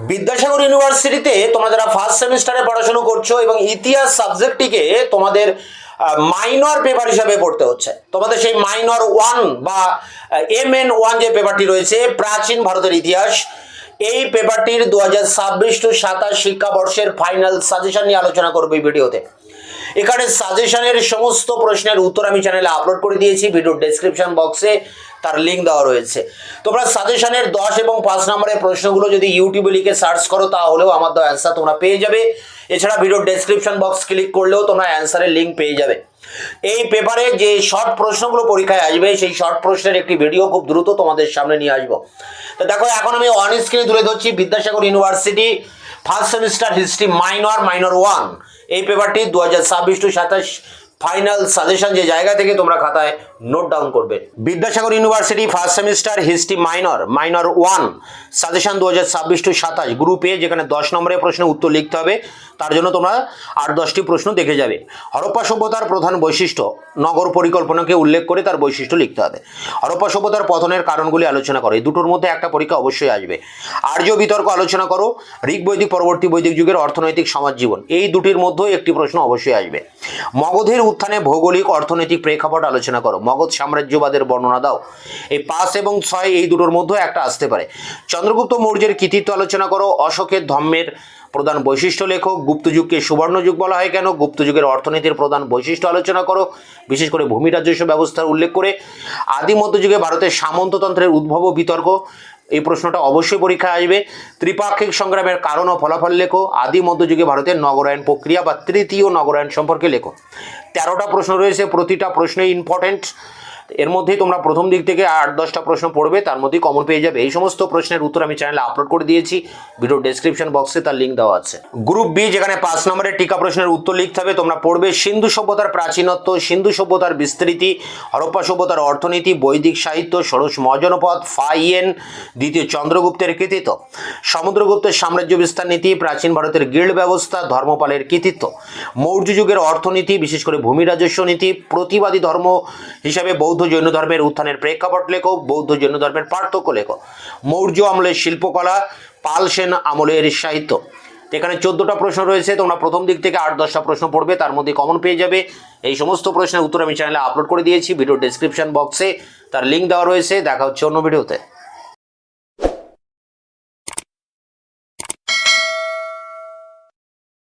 বিদ্যাসাগর ইউনিভার্সিটিতে তোমরা যারা ফার্স্ট সেমিস্টারে পড়াশোনা করছো এবং ইতিহাস সাবজেক্টটিকে তোমাদের মাইনর পেপার হিসাবে পড়তে হচ্ছে, তোমাদের সেই মাইনর 1 বা MN1 যে পেপারটি রয়েছে প্রাচীন ভারতের ইতিহাস, এই পেপারটির 2026-27 শিক্ষাবর্ষের ফাইনাল সাজেশন নিয়ে আলোচনা করবো এই ভিডিওতে। এখানে সাজেশনের সমস্ত প্রশ্নের উত্তর আমি চ্যানেলে আপলোড করে দিয়েছি, ভিডিওর ডেসক্রিপশন বক্সে তার লিঙ্ক দেওয়া রয়েছে। তোমরা সাজেশনের 10 এবং 5 নম্বরের প্রশ্নগুলো যদি ইউটিউবে লিখে সার্চ করো তাহলেও আমার দেওয়া অ্যান্সার তোমরা পেয়ে যাবে। এছাড়া ভিডিওর ডেসক্রিপশন বক্স ক্লিক করলেও তোমরা অ্যান্সারের লিঙ্ক পেয়ে যাবে। এই পেপারে যে শর্ট প্রশ্নগুলো পরীক্ষায় আসবে সেই শর্ট প্রশ্নের একটি ভিডিও খুব দ্রুত তোমাদের সামনে নিয়ে আসবো। তো দেখো, এখন আমি অন স্ক্রিনে তুলে ধরছি Vidyasagar university first semester history minor 1 এই পেপারটি 2026-27 ফাইনাল সাজেশন যে জায়গা থেকে তোমরা খাতায় নোট ডাউন করবে। Vidyasagar university first semester history minor 1 suggestion 2026-27 group এ, যেখানে 10 নম্বরের প্রশ্নের উত্তর লিখতে হবে। তার জন্য তোমরা 8-10টি প্রশ্ন দেখে যাবে। হরপ্পা সভ্যতার প্রধান বৈশিষ্ট্য, নগর পরিকল্পনাকে উল্লেখ করে তার বৈশিষ্ট্য লিখতে হবে। হরপ্পা সভ্যতার পতনের কারণগুলি আলোচনা করো। এই দুটোর মধ্যে একটা পরীক্ষা অবশ্যই আসবে। আর্য বিতর্ক আলোচনা করো। ঋগ বৈদিক পরবর্তী বৈদিক যুগের অর্থনৈতিক সমাজ জীবন, এই দুটির মধ্যেও একটি প্রশ্ন অবশ্যই আসবে। মগধের উত্থানে ভৌগোলিক অর্থনৈতিক প্রেক্ষাপট আলোচনা করো। মগধ সাম্রাজ্যবাদের বর্ণনা দাও। এই 5 এবং 6 এই দুটোর মধ্যে একটা আসতে পারে। চন্দ্রগুপ্ত মৌর্যের কৃতিত্ব আলোচনা করো। অশোকের ধর্মের প্রধান বৈশিষ্ট্য লেখো। গুপ্ত যুগকে সুবর্ণ যুগ বলা হয় কেন? গুপ্ত যুগের অর্থনীতির প্রধান বৈশিষ্ট্য আলোচনা করো, বিশেষ করে ভূমি রাজস্ব ব্যবস্থার উল্লেখ করে। আদি মধ্যযুগে ভারতের সামন্ততন্ত্রের উদ্ভব ও বিতর্ক, এই প্রশ্নটা অবশ্যই পরীক্ষায় আসবে। ত্রিপাক্ষিক সংগ্রামের কারণ ও ফলাফল লেখো। আদি মধ্যযুগে ভারতের নগরায়ণ প্রক্রিয়া বা তৃতীয় নগরায়ণ সম্পর্কে লেখো। 13টা প্রশ্ন রয়েছে, প্রতিটা প্রশ্নই ইম্পর্টেন্ট। এর মধ্যেই তোমরা প্রথম দিক থেকে 8-10টা প্রশ্ন পড়বে, তার মধ্যেই কমন পেয়ে যাবে। এই সমস্ত প্রশ্নের উত্তর আমি চ্যানেলে আপলোড করে দিয়েছি, ভিডিও ডেসক্রিপশন বক্সে তার লিঙ্ক দেওয়া আছে। গ্রুপ বি, যেখানে 5 নম্বরের টিকা প্রশ্নের উত্তর লিখতে হবে। তোমরা পড়বে সিন্ধু সভ্যতার প্রাচীনত্ব, সিন্ধু সভ্যতার বিস্তৃতি, হরপ্পা সভ্যতার অর্থনীতি, বৈদিক সাহিত্য, ষোড়শ মহাজনপদ, ফাইয়েন, দ্বিতীয় চন্দ্রগুপ্তের কৃতিত্ব, সমুদ্রগুপ্তের সাম্রাজ্য বিস্তার নীতি, প্রাচীন ভারতের গিল্ড ব্যবস্থা, ধর্মপালের কৃতিত্ব, মৌর্য যুগের অর্থনীতি, বিশেষ করে ভূমি রাজস্ব নীতি, প্রতিবাদী ধর্ম হিসাবে বৌদ্ধ জৈন ধর্মের উত্থানের প্রেক্ষাপট লেখো। বৌদ্ধ জৈন ধর্মের পার্থক্য লেখো। মৌর্য আমলের শিল্পকলা, পাল সেন আমলের সাহিত্য। এখানে 14টা প্রশ্ন রয়েছে, তোমরা প্রথম দিক থেকে 8-10টা প্রশ্ন পড়বে, তার মধ্যে কমন পেয়ে যাবে। এই সমস্ত প্রশ্নের উত্তর আমি চ্যানেলে আপলোড করে দিয়েছি, ভিডিও ডেসক্রিপশন বক্সে তার লিঙ্ক দেওয়া রয়েছে। দেখা হচ্ছে অন্য ভিডিওতে।